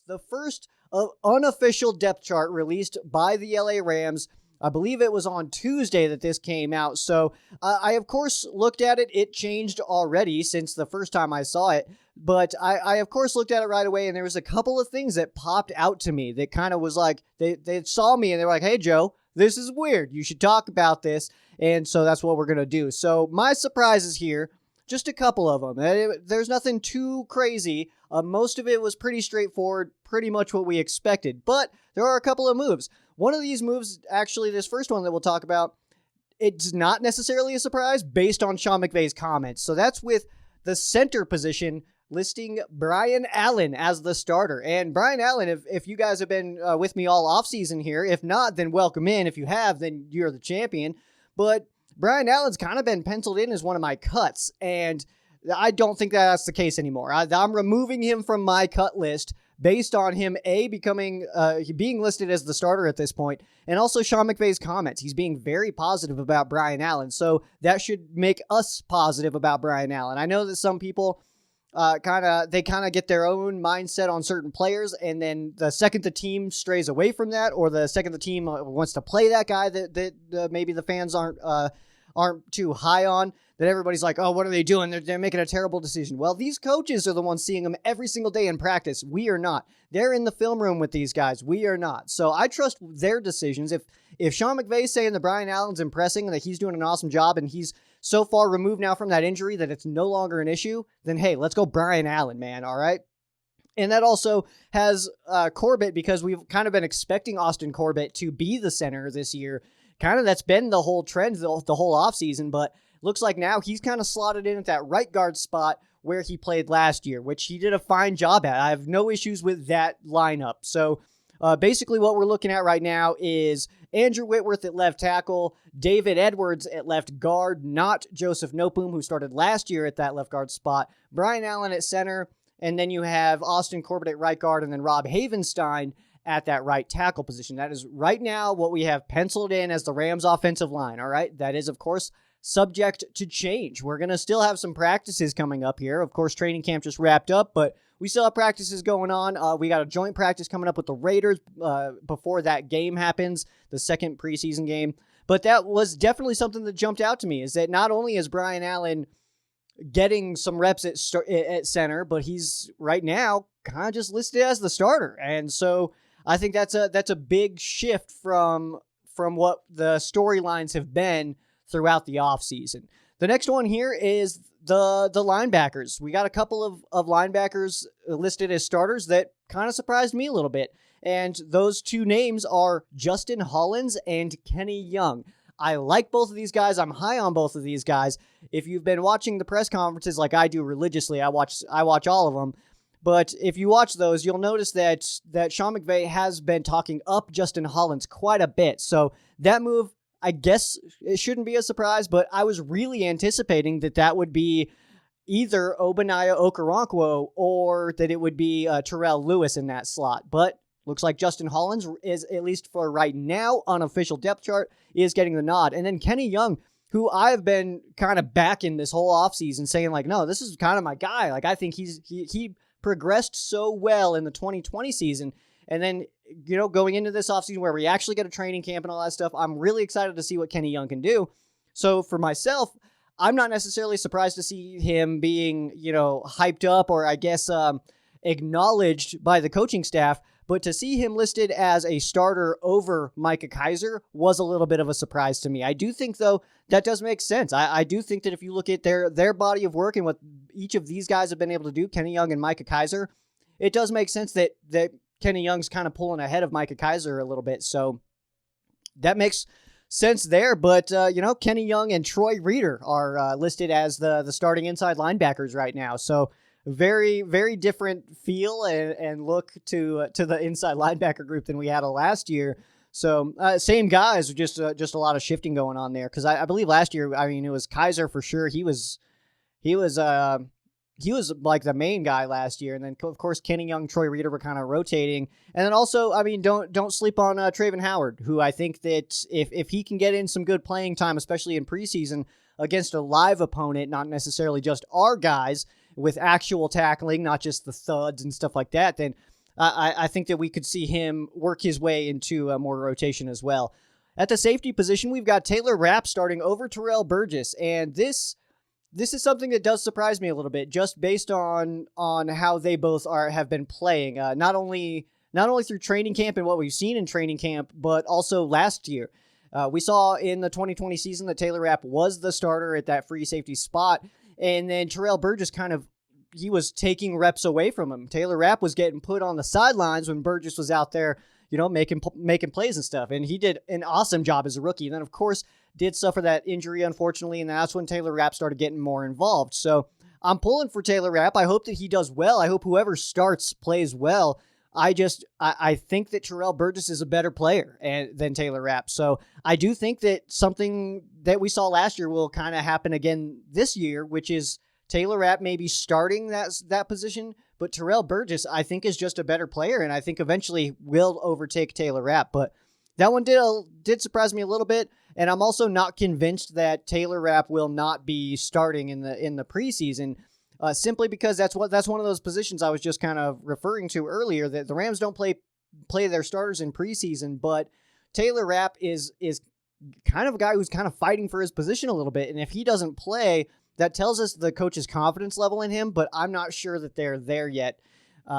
the first unofficial depth chart released by the LA Rams. I believe it was on Tuesday that this came out. So I, of course, looked at it. It changed already since the first time I saw it. But I of course, looked at it right away, and there was a couple of things that popped out to me that kind of was like, they saw me, and they were like, hey, Joe, this is weird. You should talk about this. And so that's what we're going to do. So my surprises here, just a couple of them. There's nothing too crazy. Most of it was pretty straightforward, pretty much what we expected. But there are a couple of moves. One of these moves, actually, this first one that we'll talk about, it's not necessarily a surprise based on Sean McVay's comments. So that's with the center position listing Brian Allen as the starter. And Brian Allen, if you guys have been with me all offseason here, if not, then welcome in. If you have, then you're the champion. But Brian Allen's kind of been penciled in as one of my cuts, and I don't think that's the case anymore. I'm removing him from my cut list based on him, being listed as the starter at this point, and also Sean McVay's comments. He's being very positive about Brian Allen, so that should make us positive about Brian Allen. I know that some people kind of get their own mindset on certain players, and then the second the team strays away from that, or the second the team wants to play that guy that maybe the fans aren't too high on, that everybody's like, oh, what are they doing? They're making a terrible decision. Well, these coaches are the ones seeing them every single day in practice. We are not. They're in the film room with these guys. We are not. So I trust their decisions. If Sean McVay's saying that Brian Allen's impressing and that he's doing an awesome job and he's so far removed now from that injury that it's no longer an issue, then hey, let's go Brian Allen, man, all right? And that also has Corbett, because we've kind of been expecting Austin Corbett to be the center this year. Kind of that's been the whole trend the whole offseason, but looks like now he's kind of slotted in at that right guard spot where he played last year, which he did a fine job at. I have no issues with that lineup. So basically what we're looking at right now is Andrew Whitworth at left tackle, David Edwards at left guard, not Joseph Nopum, who started last year at that left guard spot, Brian Allen at center, and then you have Austin Corbett at right guard, and then Rob Havenstein at that right tackle position. That is right now what we have penciled in as the Rams offensive line, all right? That is, of course, subject to change. We're going to still have some practices coming up here. Of course, training camp just wrapped up, but we still have practices going on. We got a joint practice coming up with the Raiders before that game happens, the second preseason game. But that was definitely something that jumped out to me, is that not only is Brian Allen getting some reps at center, but he's right now kind of just listed as the starter. And so I think that's a big shift from what the storylines have been throughout the offseason. The next one here is the linebackers. We got a couple of linebackers listed as starters that kind of surprised me a little bit. And those two names are Justin Hollins and Kenny Young. I like both of these guys. I'm high on both of these guys. If you've been watching the press conferences like I do religiously, I watch all of them. But if you watch those, you'll notice that Sean McVay has been talking up Justin Hollins quite a bit. So that move, I guess it shouldn't be a surprise, but I was really anticipating that would be either Obaniah Okoronkwo or that it would be Terrell Lewis in that slot. But looks like Justin Hollins is, at least for right now, unofficial depth chart, is getting the nod. And then Kenny Young, who I've been kind of backing this whole offseason, saying like, no, this is kind of my guy. Like, I think he progressed so well in the 2020 season. And then, going into this offseason where we actually get a training camp and all that stuff, I'm really excited to see what Kenny Young can do. So for myself, I'm not necessarily surprised to see him being, hyped up or I guess acknowledged by the coaching staff. But to see him listed as a starter over Micah Kiser was a little bit of a surprise to me. I do think, though, that does make sense. I do think that if you look at their body of work and what each of these guys have been able to do, Kenny Young and Micah Kiser, it does make sense that Kenny Young's kind of pulling ahead of Micah Kiser a little bit. So that makes sense there. But, Kenny Young and Troy Reeder are listed as the starting inside linebackers right now. So very, very different feel and look to the inside linebacker group than we had last year. So same guys, just a lot of shifting going on there. Because I believe last year, it was Kiser for sure. He was like the main guy last year, and then of course Kenny Young, Troy Reeder were kind of rotating, and then also don't sleep on Traven Howard, who I think that if he can get in some good playing time, especially in preseason against a live opponent, not necessarily just our guys with actual tackling, not just the thuds and stuff like that, then I think that we could see him work his way into more rotation as well. At the safety position, we've got Taylor Rapp starting over Terrell Burgess, and this is something that does surprise me a little bit, just based on how they both have been playing. Not only through training camp and what we've seen in training camp, but also last year. We saw in the 2020 season that Taylor Rapp was the starter at that free safety spot, and then Terrell Burgess he was taking reps away from him. Taylor Rapp was getting put on the sidelines when Burgess was out there, making plays and stuff, and he did an awesome job as a rookie. And then, of course, did suffer that injury, unfortunately, and that's when Taylor Rapp started getting more involved. So I'm pulling for Taylor Rapp. I hope that he does well. I hope whoever starts plays well. I think that Terrell Burgess is a better player than Taylor Rapp. So I do think that something that we saw last year will kind of happen again this year, which is Taylor Rapp maybe starting that position, but Terrell Burgess, I think, is just a better player, and I think eventually will overtake Taylor Rapp. But that one did surprise me a little bit, and I'm also not convinced that Taylor Rapp will not be starting in the preseason, simply because that's one of those positions I was just kind of referring to earlier, that the Rams don't play their starters in preseason, but Taylor Rapp is kind of a guy who's kind of fighting for his position a little bit, and if he doesn't play, that tells us the coach's confidence level in him, but I'm not sure that they're there yet.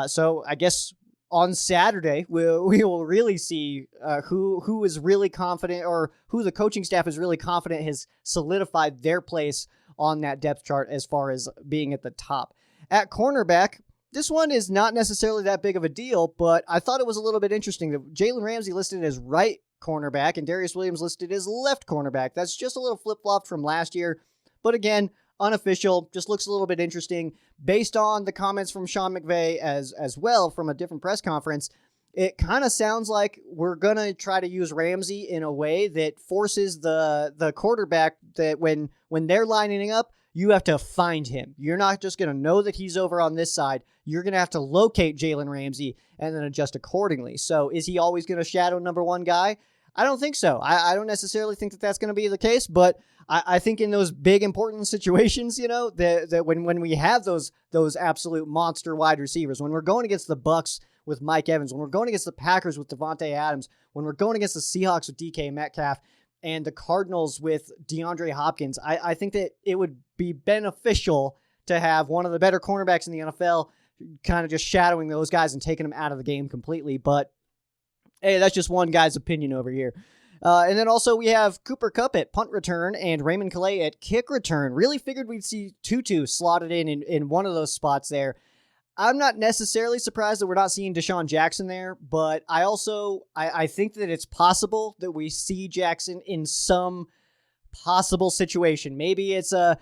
So I guess on Saturday, we will really see who is really confident, or who the coaching staff is really confident has solidified their place on that depth chart as far as being at the top. At cornerback, this one is not necessarily that big of a deal, but I thought it was a little bit interesting that Jalen Ramsey listed as right cornerback and Darius Williams listed as left cornerback. That's just a little flip-flop from last year, but again, unofficial, just looks a little bit interesting. Based on the comments from Sean McVay as well from a different press conference, it kind of sounds like we're going to try to use Ramsey in a way that forces the quarterback that when they're lining up, you have to find him. You're not just going to know that he's over on this side. You're going to have to locate Jalen Ramsey and then adjust accordingly. So is he always going to shadow number one guy? I don't think so. I don't necessarily think that that's going to be the case, but I think in those big important situations, that when we have those absolute monster wide receivers, when we're going against the Bucks with Mike Evans, when we're going against the Packers with Devontae Adams, when we're going against the Seahawks with DK Metcalf, and the Cardinals with DeAndre Hopkins, I think that it would be beneficial to have one of the better cornerbacks in the NFL kind of just shadowing those guys and taking them out of the game completely. But hey, that's just one guy's opinion over here. And then also we have Cooper Kupp at punt return and Raymond Calais at kick return. Really figured we'd see Tutu slotted in one of those spots there. I'm not necessarily surprised that we're not seeing Deshaun Jackson there, but I think that it's possible that we see Jackson in some possible situation. Maybe it's a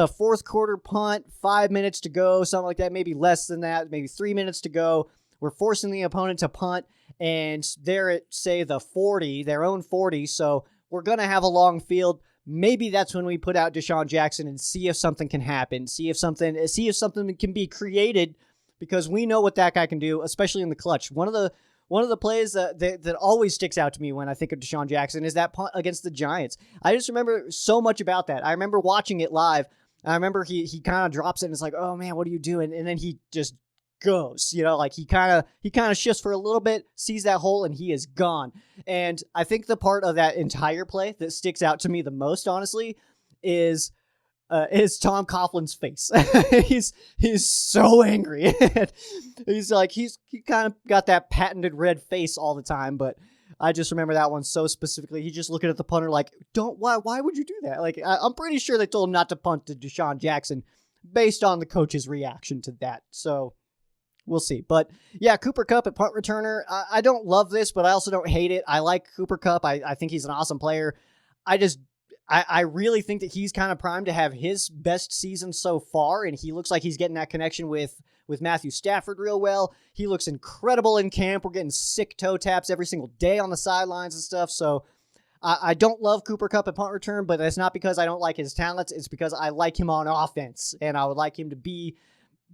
fourth quarter punt, 5 minutes to go, something like that, maybe less than that, maybe 3 minutes to go. We're forcing the opponent to punt, and they're at, say, the 40, their own 40, so we're going to have a long field. Maybe that's when we put out Deshaun Jackson and see if something can happen, see if something can be created, because we know what that guy can do, especially in the clutch. One of the plays that always sticks out to me when I think of Deshaun Jackson is that punt against the Giants. I just remember so much about that. I remember watching it live. I remember he kind of drops it and it's like, oh man, what are you doing? And then he just goes, like he kind of shifts for a little bit, sees that hole, and he is gone. And I think the part of that entire play that sticks out to me the most, honestly, is Tom Coughlin's face. he's so angry. He kind of got that patented red face all the time, but I just remember that one so specifically. He's just looking at the punter like, why would you do that? Like, I'm pretty sure they told him not to punt to Deshaun Jackson based on the coach's reaction to that. So we'll see. But yeah, Cooper Kupp at punt returner. I don't love this, but I also don't hate it. I like Cooper Kupp. I think he's an awesome player. I really think that he's kind of primed to have his best season so far, and he looks like he's getting that connection with Matthew Stafford real well. He looks incredible in camp. We're getting sick toe taps every single day on the sidelines and stuff. So I don't love Cooper Kupp at punt return, but that's not because I don't like his talents. It's because I like him on offense, and I would like him to be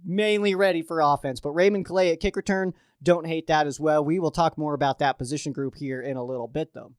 mainly ready for offense. But Raymond Calais at kick return, don't hate that as well. We will talk more about that position group here in a little bit, though.